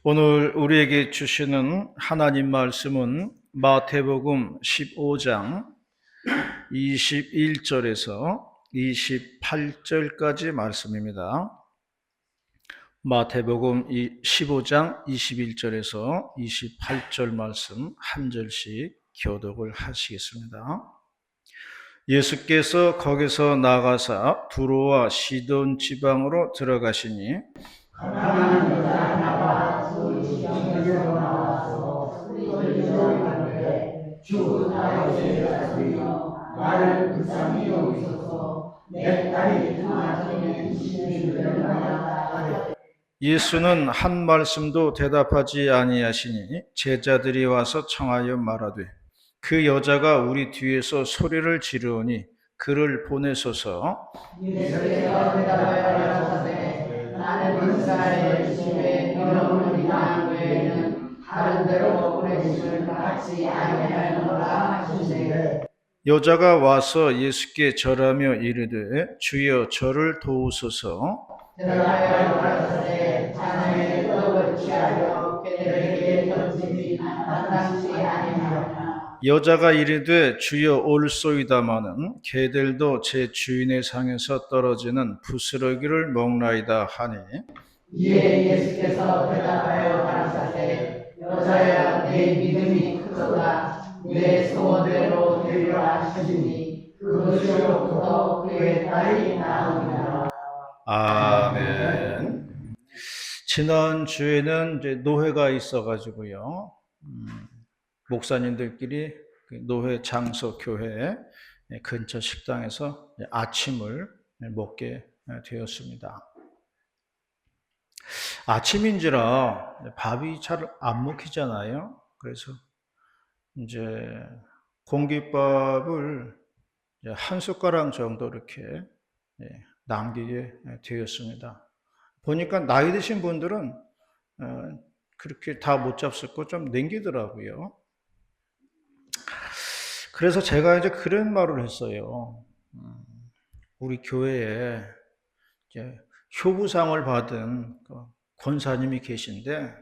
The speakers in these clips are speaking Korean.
오늘 우리에게 주시는 하나님 말씀은 마태복음 15장 21절에서 28절까지 말씀입니다. 마태복음 15장 21절에서 28절 말씀 한 절씩 교독을 하시겠습니다. 예수께서 거기서 나가사 두로와 시돈 지방으로 들어가시니 가난한 여자 하나가 그 지경에서 나와서 소리를 지르는데 주 나의 제자들이여 나를 불쌍히 여기소서 내 딸이 중환자에 있으니 얼마나. 예수는 한 말씀도 대답하지 아니하시니 제자들이 와서 청하여 말하되 그 여자가 우리 뒤에서 소리를 지르오니 그를 보내소서. 예수께서 대답하여 가라사대 나는 이스라엘 열심에 너를 위한 외에는 다른 데로 보내심을 받지 아니하노라 하시되 여자가 와서 예수께 절하며 이르되 주여 저를 도우소서. 대답하여 가라사대 자네의 떡을 취하여 개들에게 던지지 마땅치 아니하노라. 여자가 이르되 주여 올소이다마는 개들도 제 주인의 상에서 떨어지는 부스러기를 먹나이다 하니 이에 예수께서 대답하여 가라사대 여자야 내 믿음이 크도다 내 소원대로 되리라 하시니 그것으로부터 그의 딸이 나으니라. 아멘. 지난주에는 이제 노회가 있어가지고요. 목사님들끼리 노회 장소 교회 근처 식당에서 아침을 먹게 되었습니다. 아침인지라 밥이 잘 안 먹히잖아요. 그래서 이제 공깃밥을 한 숟가락 정도 이렇게 남기게 되었습니다. 보니까 나이 드신 분들은 그렇게 다 못 잡수고 좀 남기더라고요. 그래서 제가 이제 그런 말을 했어요. 우리 교회에 이제 효부상을 받은 권사님이 계신데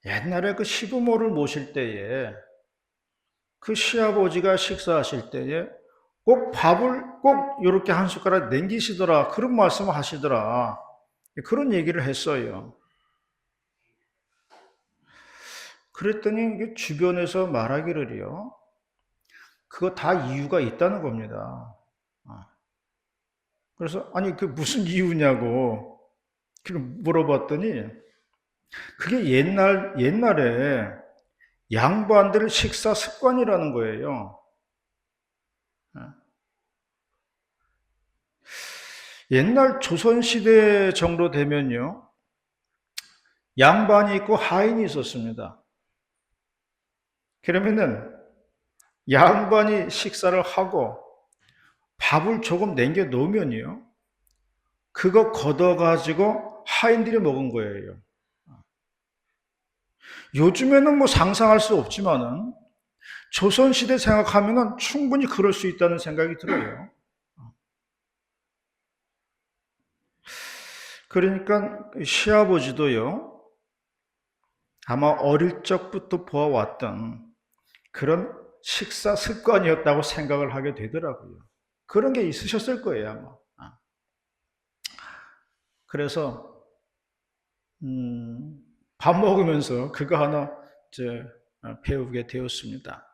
옛날에 그 시부모를 모실 때에 그 시아버지가 식사하실 때에 꼭 밥을 꼭 이렇게 한 숟가락 남기시더라. 그런 말씀을 하시더라. 그런 얘기를 했어요. 그랬더니 주변에서 말하기를요. 그거 다 이유가 있다는 겁니다. 그래서 아니 그 무슨 이유냐고 물어봤더니 그게 옛날에 양반들 식사 습관이라는 거예요. 옛날 조선시대 정도 되면요. 양반이 있고 하인이 있었습니다. 그러면은 양반이 식사를 하고 밥을 조금 남겨 놓으면요. 그거 걷어가지고 하인들이 먹은 거예요. 요즘에는 뭐 상상할 수 없지만은 조선시대 생각하면은 충분히 그럴 수 있다는 생각이 들어요. 그러니까 시아버지도요. 아마 어릴 적부터 보아왔던 그런 식사 습관이었다고 생각을 하게 되더라고요. 그런 게 있으셨을 거예요, 아마. 그래서 밥 먹으면서 그거 하나 배우게 되었습니다.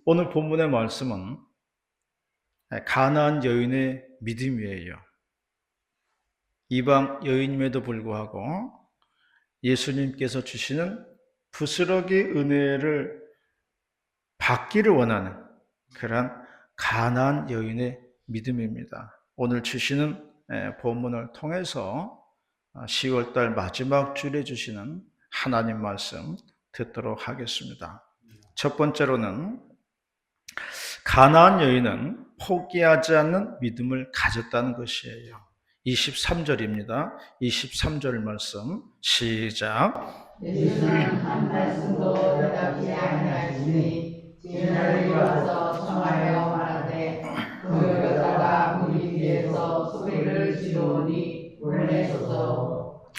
오늘 본문의 말씀은 가나안 여인의 믿음이에요. 이방 여인임에도 불구하고 예수님께서 주시는 부스러기 은혜를 받기를 원하는 그런 가나안 여인의 믿음입니다. 오늘 주시는 본문을 통해서 10월달 마지막 주일에 주시는 하나님 말씀 듣도록 하겠습니다. 첫 번째로는 가나안 여인은 포기하지 않는 믿음을 가졌다는 것이에요. 23절입니다. 23절 말씀 시작. 예수는 한 말씀도 대답지 아니하시니 제자들이 와서 청하여 말하되 그 여자가 우리 뒤에서 소리를 지르오니 보내소서.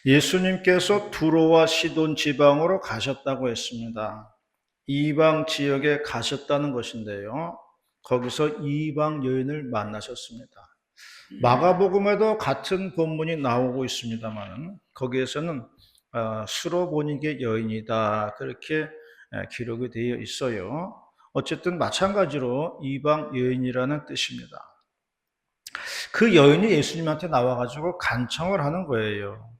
예수님께서 두로와 시돈 지방으로 가셨다고 했습니다. 이방 지역에 가셨다는 것인데요. 거기서 이방 여인을 만나셨습니다. 마가복음에도 같은 본문이 나오고 있습니다만 거기에서는 수로보니게 여인이다 그렇게 기록이 되어 있어요. 어쨌든 마찬가지로 이방 여인이라는 뜻입니다. 그 여인이 예수님한테 나와가지고 간청을 하는 거예요.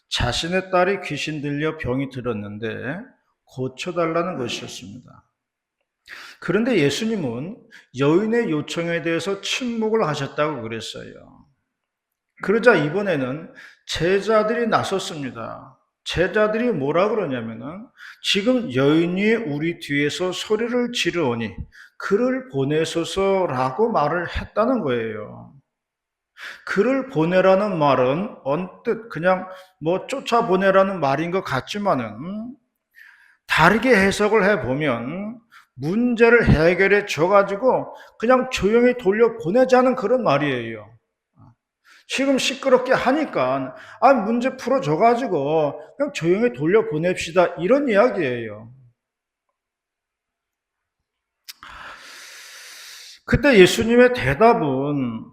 자신의 딸이 귀신 들려 병이 들었는데 고쳐달라는 것이었습니다. 그런데 예수님은 여인의 요청에 대해서 침묵을 하셨다고 그랬어요. 그러자 이번에는 제자들이 나섰습니다. 제자들이 뭐라 그러냐면은 지금 여인이 우리 뒤에서 소리를 지르오니 그를 보내소서라고 말을 했다는 거예요. 그를 보내라는 말은 언뜻 그냥 뭐 쫓아보내라는 말인 것 같지만은 다르게 해석을 해보면 문제를 해결해 줘가지고 그냥 조용히 돌려보내자는 그런 말이에요. 지금 시끄럽게 하니까 문제 풀어줘가지고 그냥 조용히 돌려보냅시다 이런 이야기예요. 그때 예수님의 대답은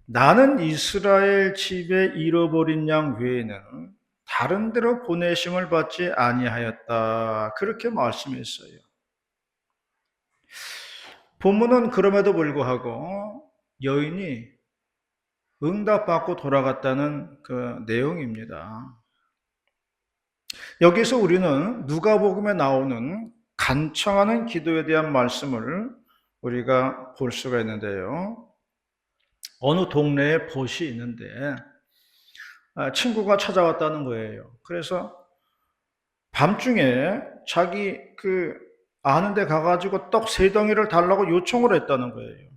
나는 이스라엘 집에 잃어버린 양 외에는 다른 데로 보내심을 받지 아니하였다 그렇게 말씀했어요. 본문은 그럼에도 불구하고 여인이 응답받고 돌아갔다는 그 내용입니다. 여기서 우리는 누가복음에 나오는 간청하는 기도에 대한 말씀을 우리가 볼 수가 있는데요. 어느 동네에 벗이 있는데 친구가 찾아왔다는 거예요. 그래서 밤중에 자기 아는 데 가가지고 떡 3덩이를 달라고 요청을 했다는 거예요.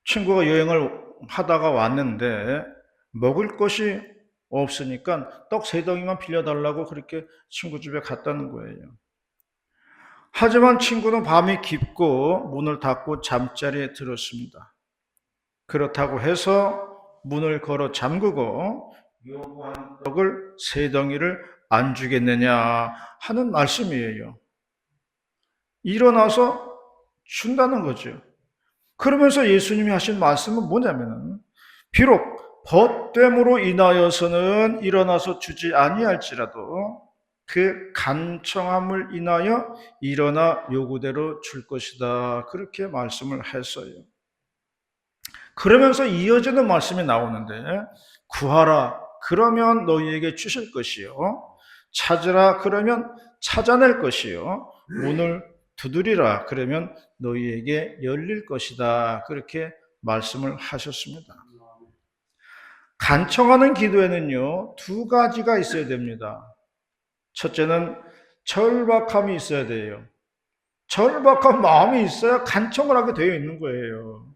친구가 여행을 하다가 왔는데 먹을 것이 없으니까 떡 3덩이만 빌려달라고 그렇게 친구 집에 갔다는 거예요. 하지만 친구는 밤이 깊고 문을 닫고 잠자리에 들었습니다. 그렇다고 해서 문을 걸어 잠그고 요구한 떡을 3덩이를 안 주겠느냐 하는 말씀이에요. 일어나서 준다는 거죠. 그러면서 예수님이 하신 말씀은 뭐냐면은 비록 벗됨으로 인하여서는 일어나서 주지 아니할지라도 그 간청함을 인하여 일어나 요구대로 줄 것이다 그렇게 말씀을 했어요. 그러면서 이어지는 말씀이 나오는데 구하라 그러면 너희에게 주실 것이요 찾으라 그러면 찾아낼 것이요 문을 두드리라 그러면 너희에게 열릴 것이다 그렇게 말씀을 하셨습니다. 간청하는 기도에는요 2가지가 있어야 됩니다. 첫째는 절박함이 있어야 돼요. 절박한 마음이 있어야 간청을 하게 되어 있는 거예요.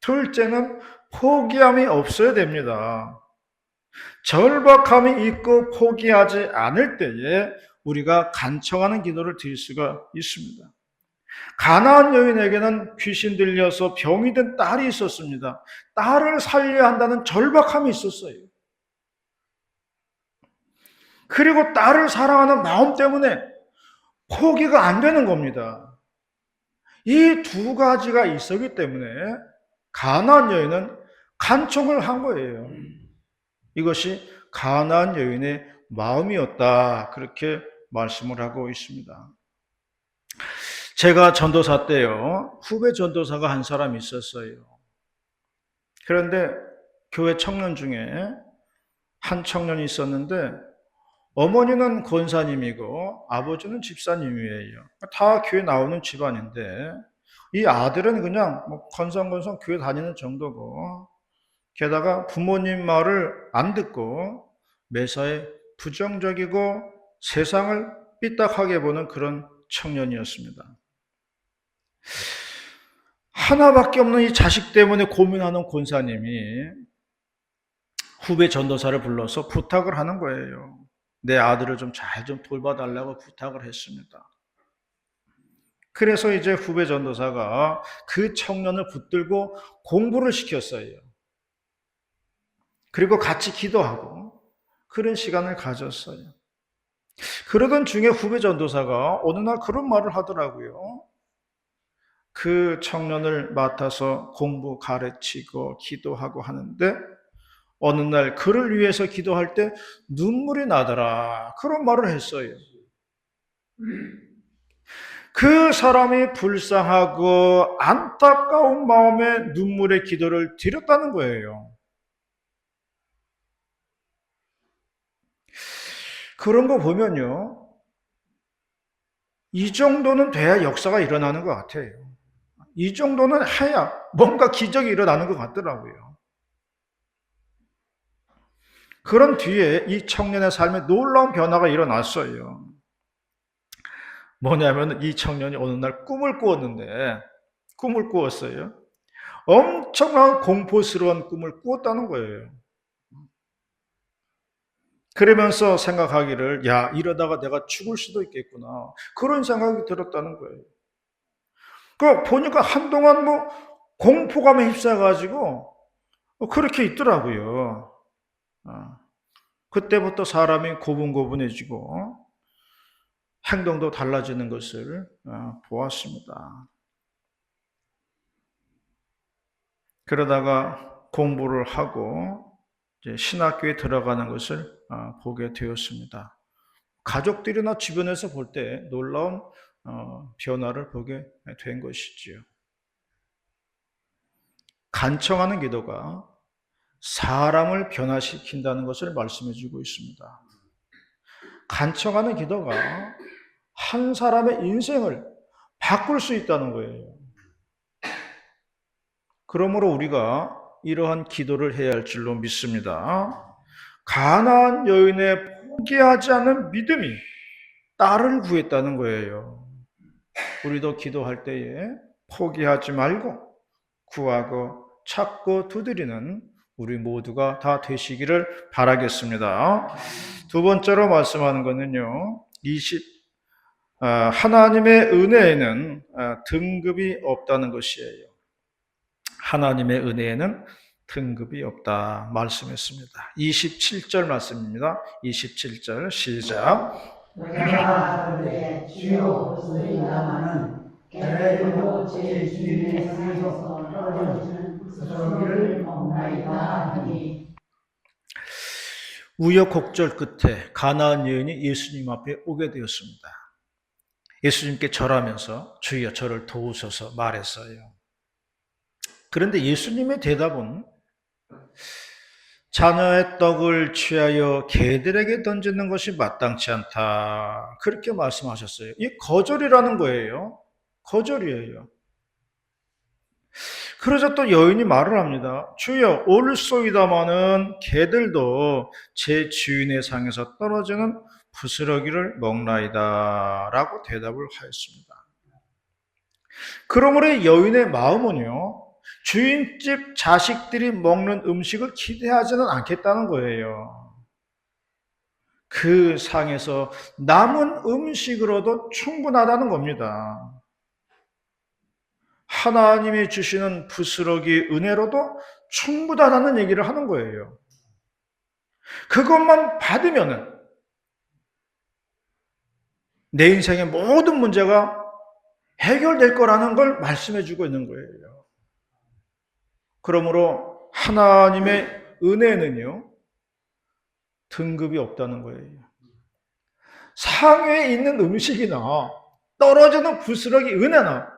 둘째는 포기함이 없어야 됩니다. 절박함이 있고 포기하지 않을 때에 우리가 간청하는 기도를 드릴 수가 있습니다. 가나안 여인에게는 귀신 들려서 병이 든 딸이 있었습니다. 딸을 살려야 한다는 절박함이 있었어요. 그리고 딸을 사랑하는 마음 때문에 포기가 안 되는 겁니다. 이 2가지가 있었기 때문에 가나안 여인은 간청을 한 거예요. 이것이 가나안 여인의 마음이었다 그렇게 말씀을 하고 있습니다. 제가 전도사 때요 후배 전도사가 한 사람 있었어요. 그런데 교회 청년 중에 한 청년이 있었는데 어머니는 권사님이고 아버지는 집사님이에요. 다 교회 나오는 집안인데 이 아들은 그냥 건성건성 교회 다니는 정도고 게다가 부모님 말을 안 듣고 매사에 부정적이고 세상을 삐딱하게 보는 그런 청년이었습니다. 하나밖에 없는 이 자식 때문에 고민하는 권사님이 후배 전도사를 불러서 부탁을 하는 거예요. 내 아들을 좀 잘 좀 돌봐달라고 부탁을 했습니다. 그래서 이제 후배 전도사가 그 청년을 붙들고 공부를 시켰어요. 그리고 같이 기도하고 그런 시간을 가졌어요. 그러던 중에 후배 전도사가 어느 날 그런 말을 하더라고요. 그 청년을 맡아서 공부 가르치고 기도하고 하는데 어느 날 그를 위해서 기도할 때 눈물이 나더라. 그런 말을 했어요. 그 사람이 불쌍하고 안타까운 마음에 눈물의 기도를 드렸다는 거예요. 그런 거 보면요. 이 정도는 돼야 역사가 일어나는 것 같아요. 이 정도는 해야 뭔가 기적이 일어나는 것 같더라고요. 그런 뒤에 이 청년의 삶에 놀라운 변화가 일어났어요. 뭐냐면 이 청년이 어느 날 꿈을 꾸었어요. 엄청난 공포스러운 꿈을 꾸었다는 거예요. 그러면서 생각하기를, 야, 이러다가 내가 죽을 수도 있겠구나. 그런 생각이 들었다는 거예요. 보니까 한동안 공포감에 휩싸여가지고 그렇게 있더라고요. 그때부터 사람이 고분고분해지고 행동도 달라지는 것을 보았습니다. 그러다가 공부를 하고 이제 신학교에 들어가는 것을 보게 되었습니다. 가족들이나 주변에서 볼 때 놀라운 변화를 보게 된 것이지요. 간청하는 기도가 사람을 변화시킨다는 것을 말씀해 주고 있습니다. 간청하는 기도가 한 사람의 인생을 바꿀 수 있다는 거예요. 그러므로 우리가 이러한 기도를 해야 할 줄로 믿습니다. 가나안 여인의 포기하지 않는 믿음이 딸을 구했다는 거예요. 우리도 기도할 때에 포기하지 말고 구하고 찾고 두드리는 우리 모두가 다 되시기를 바라겠습니다. 두 번째로 말씀하는 것은요. 하나님의 은혜에는 등급이 없다는 것이에요. 하나님의 은혜에는 등급이 없다 말씀했습니다. 27절 말씀입니다. 27절 시작. 내가 그때 주여 소리나마는 게으르고 제 주인의 상에서 떨어지는 부스러기를 먹나이다 하니. 우여곡절 끝에 가나안 여인이 예수님 앞에 오게 되었습니다. 예수님께 절하면서 주여 저를 도우소서 말했어요. 그런데 예수님의 대답은 자녀의 떡을 취하여 개들에게 던지는 것이 마땅치 않다. 그렇게 말씀하셨어요. 이 거절이라는 거예요. 거절이에요. 그러자 또 여인이 말을 합니다. 주여 옳소이다마는 개들도 제 주인의 상에서 떨어지는 부스러기를 먹나이다 라고 대답을 하였습니다. 그러므로 여인의 마음은요, 주인집 자식들이 먹는 음식을 기대하지는 않겠다는 거예요. 그 상에서 남은 음식으로도 충분하다는 겁니다. 하나님이 주시는 부스러기 은혜로도 충분하다는 얘기를 하는 거예요. 그것만 받으면은 내 인생의 모든 문제가 해결될 거라는 걸 말씀해 주고 있는 거예요. 그러므로 하나님의 은혜는요, 등급이 없다는 거예요. 상에 있는 음식이나 떨어지는 부스러기 은혜나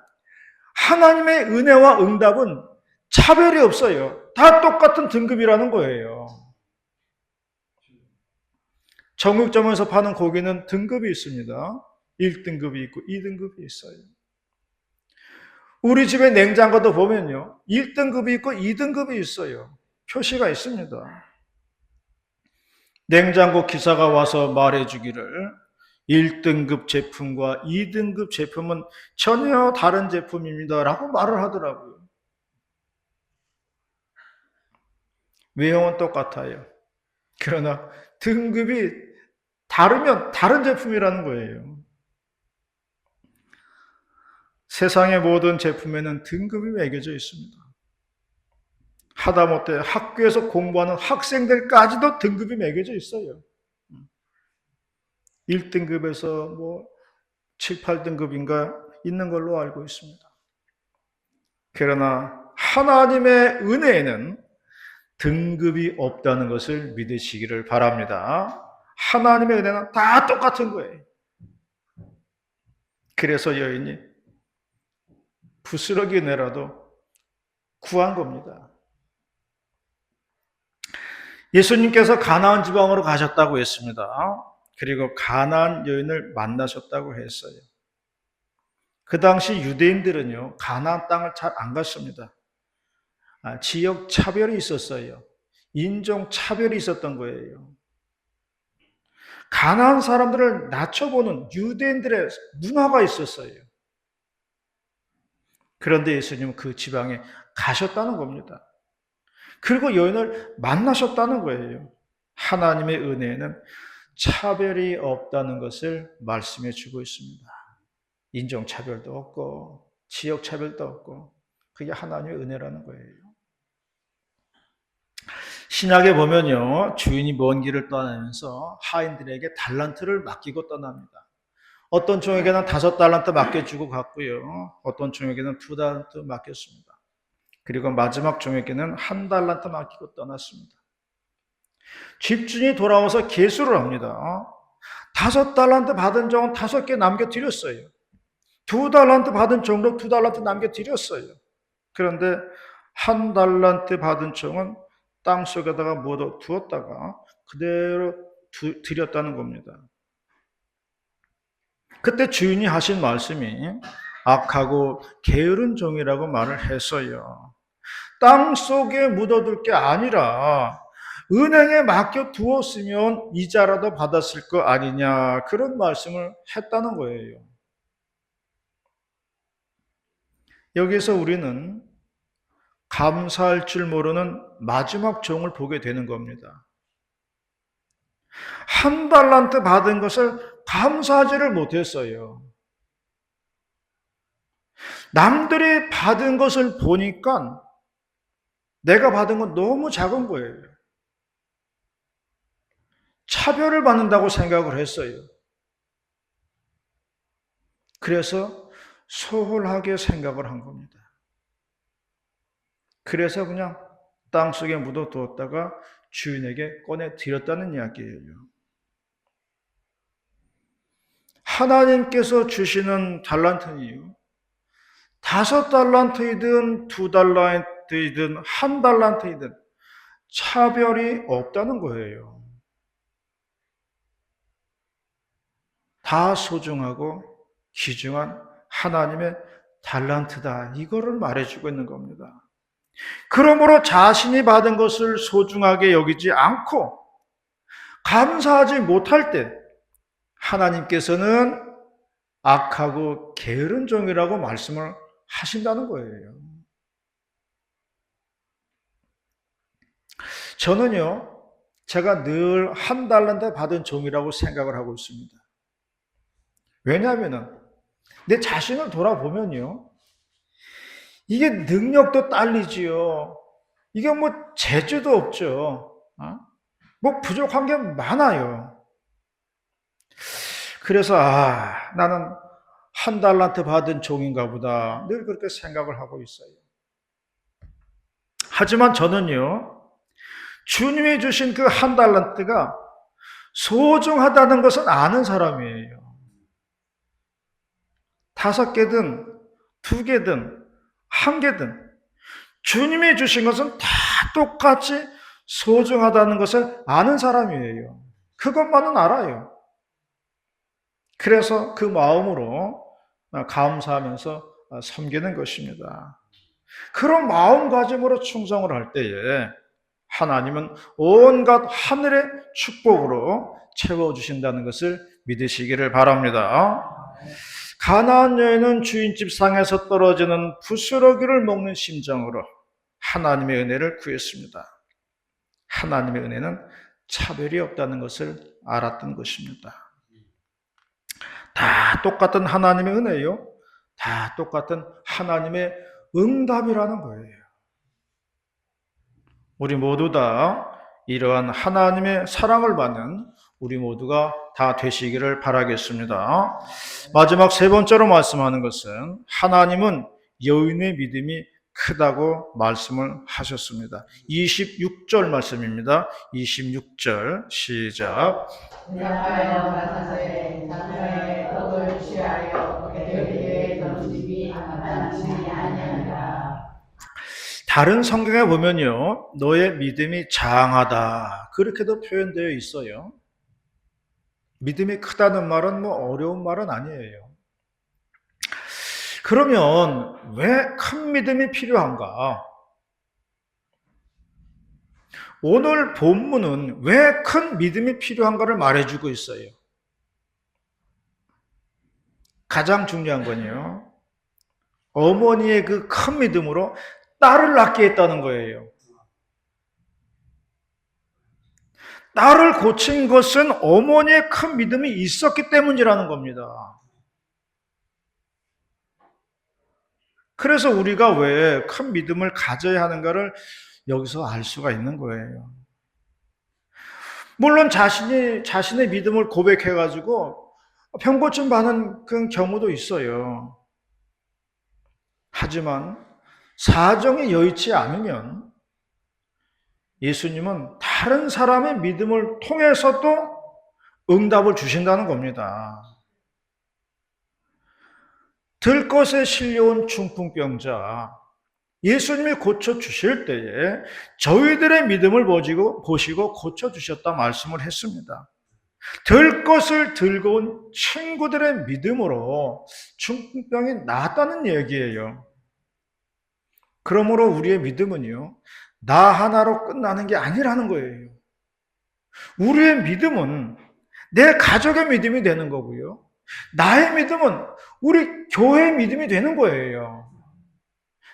하나님의 은혜와 응답은 차별이 없어요. 다 똑같은 등급이라는 거예요. 정육점에서 파는 고기는 등급이 있습니다. 1등급이 있고 2등급이 있어요. 우리 집의 냉장고도 보면요, 1등급이 있고 2등급이 있어요. 표시가 있습니다. 냉장고 기사가 와서 말해주기를 1등급 제품과 2등급 제품은 전혀 다른 제품입니다 라고 말을 하더라고요. 외형은 똑같아요. 그러나 등급이 다르면 다른 제품이라는 거예요. 세상의 모든 제품에는 등급이 매겨져 있습니다. 하다못해 학교에서 공부하는 학생들까지도 등급이 매겨져 있어요. 1등급에서 뭐 7, 8등급인가 있는 걸로 알고 있습니다. 그러나 하나님의 은혜에는 등급이 없다는 것을 믿으시기를 바랍니다. 하나님의 은혜는 다 똑같은 거예요. 그래서 여인이 부스러기 은혜라도 구한 겁니다. 예수님께서 가나안 지방으로 가셨다고 했습니다. 그리고 가나안 여인을 만나셨다고 했어요. 그 당시 유대인들은요, 가나안 땅을 잘 안 갔습니다. 지역 차별이 있었어요. 인종 차별이 있었던 거예요. 가나안 사람들을 낮춰보는 유대인들의 문화가 있었어요. 그런데 예수님은 그 지방에 가셨다는 겁니다. 그리고 여인을 만나셨다는 거예요. 하나님의 은혜에는 차별이 없다는 것을 말씀해 주고 있습니다. 인종차별도 없고 지역차별도 없고 그게 하나님의 은혜라는 거예요. 신약에 보면요, 주인이 먼 길을 떠나면서 하인들에게 달란트를 맡기고 떠납니다. 어떤 종에게는 5달란트 맡겨주고 갔고요, 어떤 종에게는 2달란트 맡겼습니다. 그리고 마지막 종에게는 1달란트 맡기고 떠났습니다. 집주인이 돌아와서 계수를 합니다. 5달란트 받은 종은 5개 남겨드렸어요. 2달란트 받은 종도 2달란트 남겨드렸어요. 그런데 1달란트 받은 종은 땅 속에다가 묻어 두었다가 그대로 드렸다는 겁니다. 그때 주인이 하신 말씀이 악하고 게으른 종이라고 말을 했어요. 땅 속에 묻어둘 게 아니라 은행에 맡겨 두었으면 이자라도 받았을 거 아니냐, 그런 말씀을 했다는 거예요. 여기서 우리는 감사할 줄 모르는 마지막 종을 보게 되는 겁니다. 1달란트 받은 것을 감사하지를 못했어요. 남들이 받은 것을 보니까 내가 받은 건 너무 작은 거예요. 차별을 받는다고 생각을 했어요. 그래서 소홀하게 생각을 한 겁니다. 그래서 그냥 땅속에 묻어두었다가 주인에게 꺼내 드렸다는 이야기예요. 하나님께서 주시는 달란트는요, 5달란트이든 2달란트이든 1달란트이든 차별이 없다는 거예요. 다 소중하고 귀중한 하나님의 달란트다, 이거를 말해주고 있는 겁니다. 그러므로 자신이 받은 것을 소중하게 여기지 않고 감사하지 못할 때 하나님께서는 악하고 게으른 종이라고 말씀을 하신다는 거예요. 저는요, 제가 늘 1달란트 받은 종이라고 생각을 하고 있습니다. 왜냐하면 내 자신을 돌아보면요, 이게 능력도 딸리지요. 이게 뭐 재주도 없죠. 뭐 부족한 게 많아요. 그래서 나는 1달란트 받은 종인가 보다, 늘 그렇게 생각을 하고 있어요. 하지만 저는요, 주님이 주신 그 1달란트가 소중하다는 것은 아는 사람이에요. 5개든 2개든 1개든 주님이 주신 것은 다 똑같이 소중하다는 것을 아는 사람이에요. 그것만은 알아요. 그래서 그 마음으로 감사하면서 섬기는 것입니다. 그런 마음가짐으로 충성을 할 때에 하나님은 온갖 하늘의 축복으로 채워주신다는 것을 믿으시기를 바랍니다. 가나안 여인은 주인집 상에서 떨어지는 부스러기를 먹는 심정으로 하나님의 은혜를 구했습니다. 하나님의 은혜는 차별이 없다는 것을 알았던 것입니다. 다 똑같은 하나님의 은혜요, 다 똑같은 하나님의 응답이라는 거예요. 우리 모두 다 이러한 하나님의 사랑을 받는 우리 모두가 다 되시기를 바라겠습니다. 마지막 세 번째로 말씀하는 것은 하나님은 여인의 믿음이 크다고 말씀을 하셨습니다. 26절 말씀입니다. 26절 시작. 대답하여 가사대 자기의 떡을 취하여 그에게 던짐이 마땅치 아니하니라. 다른 성경에 보면요, 너의 믿음이 장하다 그렇게도 표현되어 있어요. 믿음이 크다는 말은 뭐 어려운 말은 아니에요. 그러면 왜 큰 믿음이 필요한가? 오늘 본문은 왜 큰 믿음이 필요한가를 말해주고 있어요. 가장 중요한 건요, 어머니의 그 큰 믿음으로 딸을 낳게 했다는 거예요. 딸을 고친 것은 어머니의 큰 믿음이 있었기 때문이라는 겁니다. 그래서 우리가 왜 큰 믿음을 가져야 하는가를 여기서 알 수가 있는 거예요. 물론 자신의 믿음을 고백해가지고 병고침 받는 그런 경우도 있어요. 하지만 사정이 여의치 않으면 예수님은 다른 사람의 믿음을 통해서도 응답을 주신다는 겁니다. 들것에 실려온 중풍병자, 예수님이 고쳐주실 때에 저희들의 믿음을 보시고 고쳐주셨다 말씀을 했습니다. 들것을 들고 온 친구들의 믿음으로 중풍병이 나았다는 얘기예요. 그러므로 우리의 믿음은요, 나 하나로 끝나는 게 아니라는 거예요. 우리의 믿음은 내 가족의 믿음이 되는 거고요. 나의 믿음은 우리 교회의 믿음이 되는 거예요.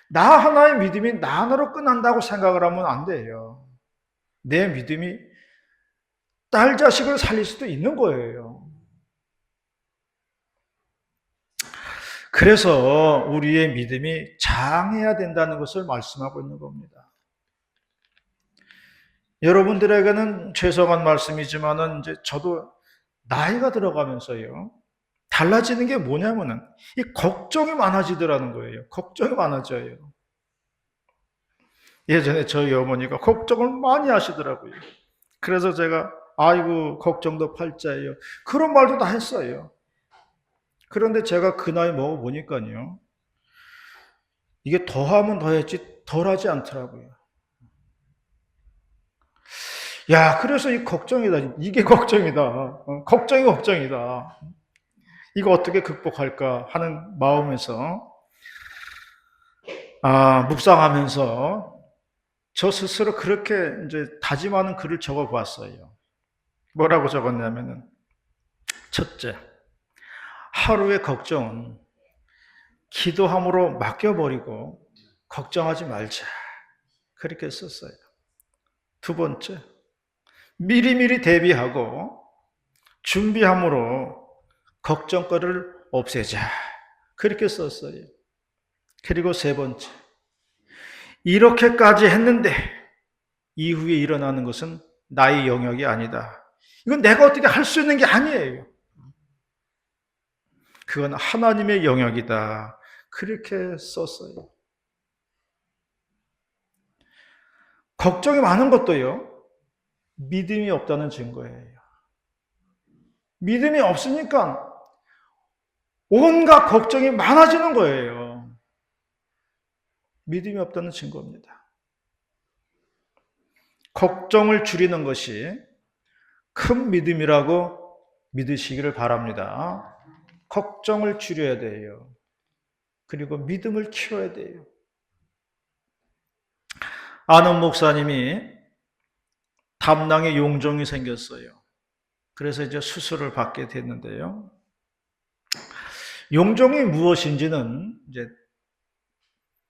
나 하나의 믿음이 나 하나로 끝난다고 생각을 하면 안 돼요. 내 믿음이 딸 자식을 살릴 수도 있는 거예요. 그래서 우리의 믿음이 장해야 된다는 것을 말씀하고 있는 겁니다. 여러분들에게는 죄송한 말씀이지만은 이제 저도 나이가 들어가면서요, 달라지는 게 뭐냐면은 이 걱정이 많아지더라는 거예요. 걱정이 많아져요. 예전에 저희 어머니가 걱정을 많이 하시더라고요. 그래서 제가 아이고 걱정도 팔자예요, 그런 말도 다 했어요. 그런데 제가 그 나이 먹어보니까요, 이게 더하면 더했지 덜하지 않더라고요. 야, 그래서 이 걱정이다. 이게 걱정이다. 걱정이 걱정이다. 이거 어떻게 극복할까 하는 마음에서 묵상하면서 저 스스로 그렇게 이제 다짐하는 글을 적어 보았어요. 뭐라고 적었냐면은, 첫째, 하루의 걱정은 기도함으로 맡겨버리고 걱정하지 말자. 그렇게 썼어요. 두 번째, 미리미리 대비하고 준비함으로 걱정거리를 없애자. 그렇게 썼어요. 그리고 세 번째, 이렇게까지 했는데 이후에 일어나는 것은 나의 영역이 아니다. 이건 내가 어떻게 할 수 있는 게 아니에요. 그건 하나님의 영역이다. 그렇게 썼어요. 걱정이 많은 것도요, 믿음이 없다는 증거예요. 믿음이 없으니까 온갖 걱정이 많아지는 거예요. 믿음이 없다는 증거입니다. 걱정을 줄이는 것이 큰 믿음이라고 믿으시기를 바랍니다. 걱정을 줄여야 돼요. 그리고 믿음을 키워야 돼요. 아는 목사님이 담낭에 용종이 생겼어요. 그래서 이제 수술을 받게 됐는데요. 용종이 무엇인지는 이제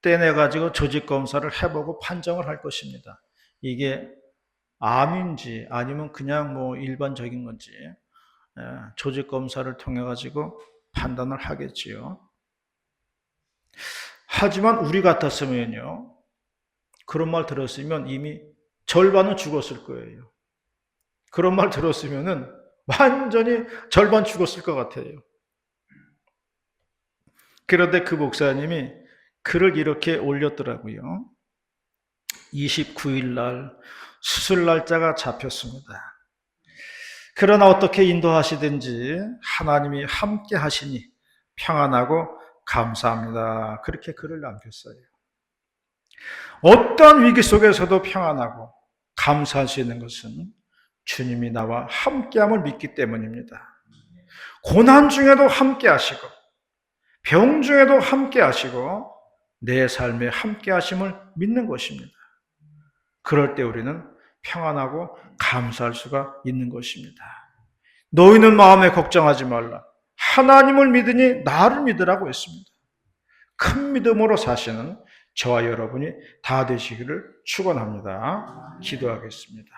떼내가지고 조직 검사를 해보고 판정을 할 것입니다. 이게 암인지 아니면 그냥 뭐 일반적인 건지 조직 검사를 통해 가지고 판단을 하겠지요. 하지만 우리 같았으면요, 그런 말 들었으면 이미 절반은 죽었을 거예요. 그런 말 들었으면은 완전히 절반 죽었을 것 같아요. 그런데 그 목사님이 글을 이렇게 올렸더라고요. 29일 날 수술 날짜가 잡혔습니다. 그러나 어떻게 인도하시든지 하나님이 함께 하시니 평안하고 감사합니다. 그렇게 글을 남겼어요. 어떤 위기 속에서도 평안하고 감사할 수 있는 것은 주님이 나와 함께함을 믿기 때문입니다. 고난 중에도 함께 하시고 병 중에도 함께 하시고 내 삶에 함께 하심을 믿는 것입니다. 그럴 때 우리는 평안하고 감사할 수가 있는 것입니다. 너희는 마음에 걱정하지 말라. 하나님을 믿으니 나를 믿으라고 했습니다. 큰 믿음으로 사시는 저와 여러분이 다 되시기를 축원합니다. 기도하겠습니다.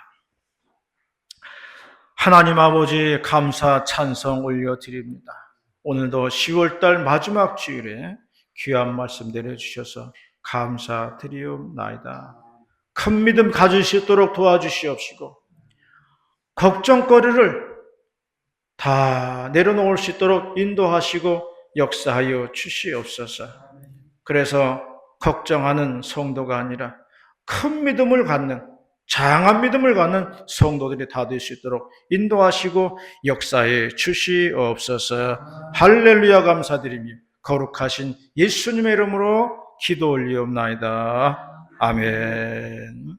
하나님 아버지 감사 찬송 올려드립니다. 오늘도 10월달 마지막 주일에 귀한 말씀 내려주셔서 감사드리옵나이다. 큰 믿음 가질 수 있도록 도와주시옵시고 걱정거리를 다 내려놓을 수 있도록 인도하시고 역사하여 주시옵소서. 그래서 걱정하는 성도가 아니라 큰 믿음을 갖는 장한 믿음을 갖는 성도들이 다 될 수 있도록 인도하시고 역사해 주시옵소서. 할렐루야 감사드리며 거룩하신 예수님의 이름으로 기도 올리옵나이다. 아멘.